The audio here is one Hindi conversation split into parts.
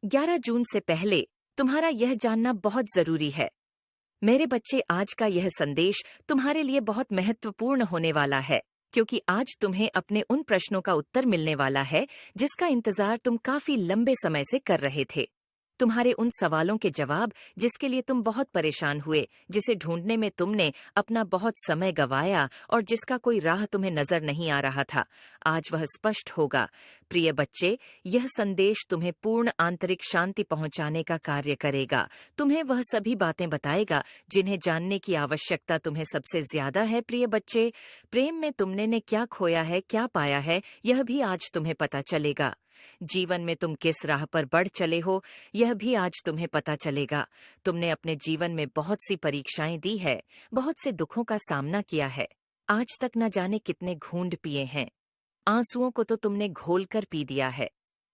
11 जून से पहले तुम्हारा यह जानना बहुत जरूरी है। मेरे बच्चे, आज का यह संदेश तुम्हारे लिए बहुत महत्वपूर्ण होने वाला है, क्योंकि आज तुम्हें अपने उन प्रश्नों का उत्तर मिलने वाला है जिसका इंतजार तुम काफी लंबे समय से कर रहे थे। तुम्हारे उन सवालों के जवाब जिसके लिए तुम बहुत परेशान हुए, जिसे ढूंढने में तुमने अपना बहुत समय गंवाया और जिसका कोई राह तुम्हें नजर नहीं आ रहा था, आज वह स्पष्ट होगा। प्रिय बच्चे, यह संदेश तुम्हें पूर्ण आंतरिक शांति पहुंचाने का कार्य करेगा। तुम्हें वह सभी बातें बताएगा जिन्हें जानने की आवश्यकता तुम्हें सबसे ज्यादा है। प्रिय बच्चे, प्रेम में तुमने ने क्या खोया है, क्या पाया है, यह भी आज तुम्हें पता चलेगा। जीवन में तुम किस राह पर बढ़ चले हो, यह भी आज तुम्हें पता चलेगा। तुमने अपने जीवन में बहुत सी परीक्षाएं दी है, बहुत से दुखों का सामना किया है। आज तक न जाने कितने घूंड पिए हैं, आंसुओं को तो तुमने घोलकर पी दिया है।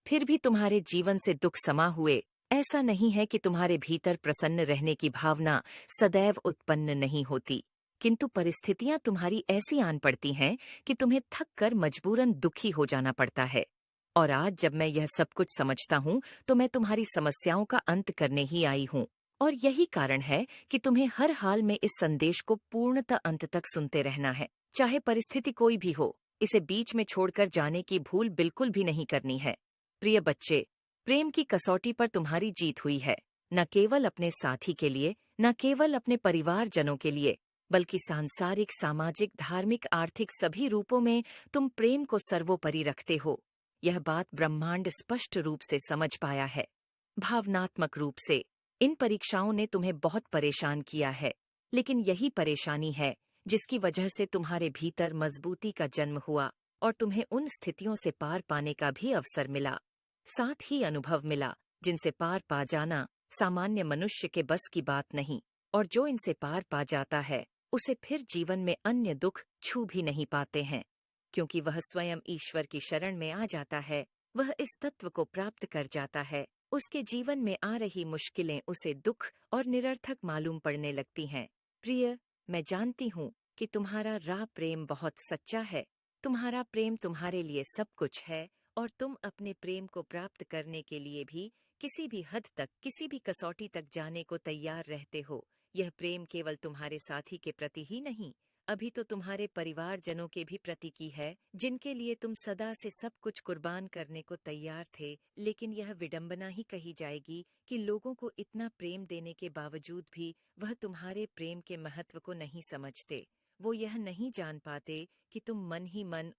फिर भी तुम्हारे जीवन से दुख समा हुए। ऐसा नहीं है कि तुम्हारे भीतर प्रसन्न रहने की भावना सदैव उत्पन्न नहीं होती, किंतु परिस्थितियां तुम्हारी ऐसी आन पड़ती हैं कि तुम्हें थक कर मजबूरन दुखी हो जाना पड़ता है। और आज जब मैं यह सब कुछ समझता हूँ, तो मैं तुम्हारी समस्याओं का अंत करने ही आई हूँ। और यही कारण है कि तुम्हें हर हाल में इस संदेश को पूर्णतः अंत तक सुनते रहना है। चाहे परिस्थिति कोई भी हो, इसे बीच में छोड़कर जाने की भूल बिल्कुल भी नहीं करनी है। प्रिय बच्चे, प्रेम की कसौटी पर तुम्हारी जीत हुई है। न केवल अपने साथी के लिए, न केवल अपने परिवारजनों के लिए, बल्कि सांसारिक, सामाजिक, धार्मिक, आर्थिक सभी रूपों में तुम प्रेम को सर्वोपरि रखते हो। यह बात ब्रह्मांड स्पष्ट रूप से समझ पाया है। भावनात्मक रूप से इन परीक्षाओं ने तुम्हें बहुत परेशान किया है, लेकिन यही परेशानी है जिसकी वजह से तुम्हारे भीतर मजबूती का जन्म हुआ और तुम्हें उन स्थितियों से पार पाने का भी अवसर मिला। साथ ही अनुभव मिला जिनसे पार पा जाना सामान्य मनुष्य के बस की बात नहीं, और जो इनसे पार पा जाता है उसे फिर जीवन में अन्य दुख छू भी नहीं पाते हैं, क्योंकि वह स्वयं ईश्वर की शरण में आ जाता है। वह इस तत्व को प्राप्त कर जाता है। उसके जीवन में आ रही मुश्किलें उसे दुख और निरर्थक मालूम पड़ने लगती हैं। प्रिय, मैं जानती हूँ कि तुम्हारा राह प्रेम बहुत सच्चा है। तुम्हारा प्रेम तुम्हारे लिए सब कुछ है, और तुम अपने प्रेम को प्राप्त करने के लिए भी किसी भी हद तक, किसी भी कसौटी तक जाने को तैयार रहते हो। यह प्रेम केवल तुम्हारे साथी के प्रति ही नहीं, अभी तो तुम्हारे परिवारजनों के भी प्रति की है, जिनके लिए तुम सदा से सब कुछ कुर्बान करने को तैयार थे। लेकिन यह विडंबना ही कही जाएगी कि लोगों को इतना प्रेम देने के बावजूद भी वह तुम्हारे प्रेम के महत्व को नहीं समझते। वो यह नहीं जान पाते कि तुम मन ही मन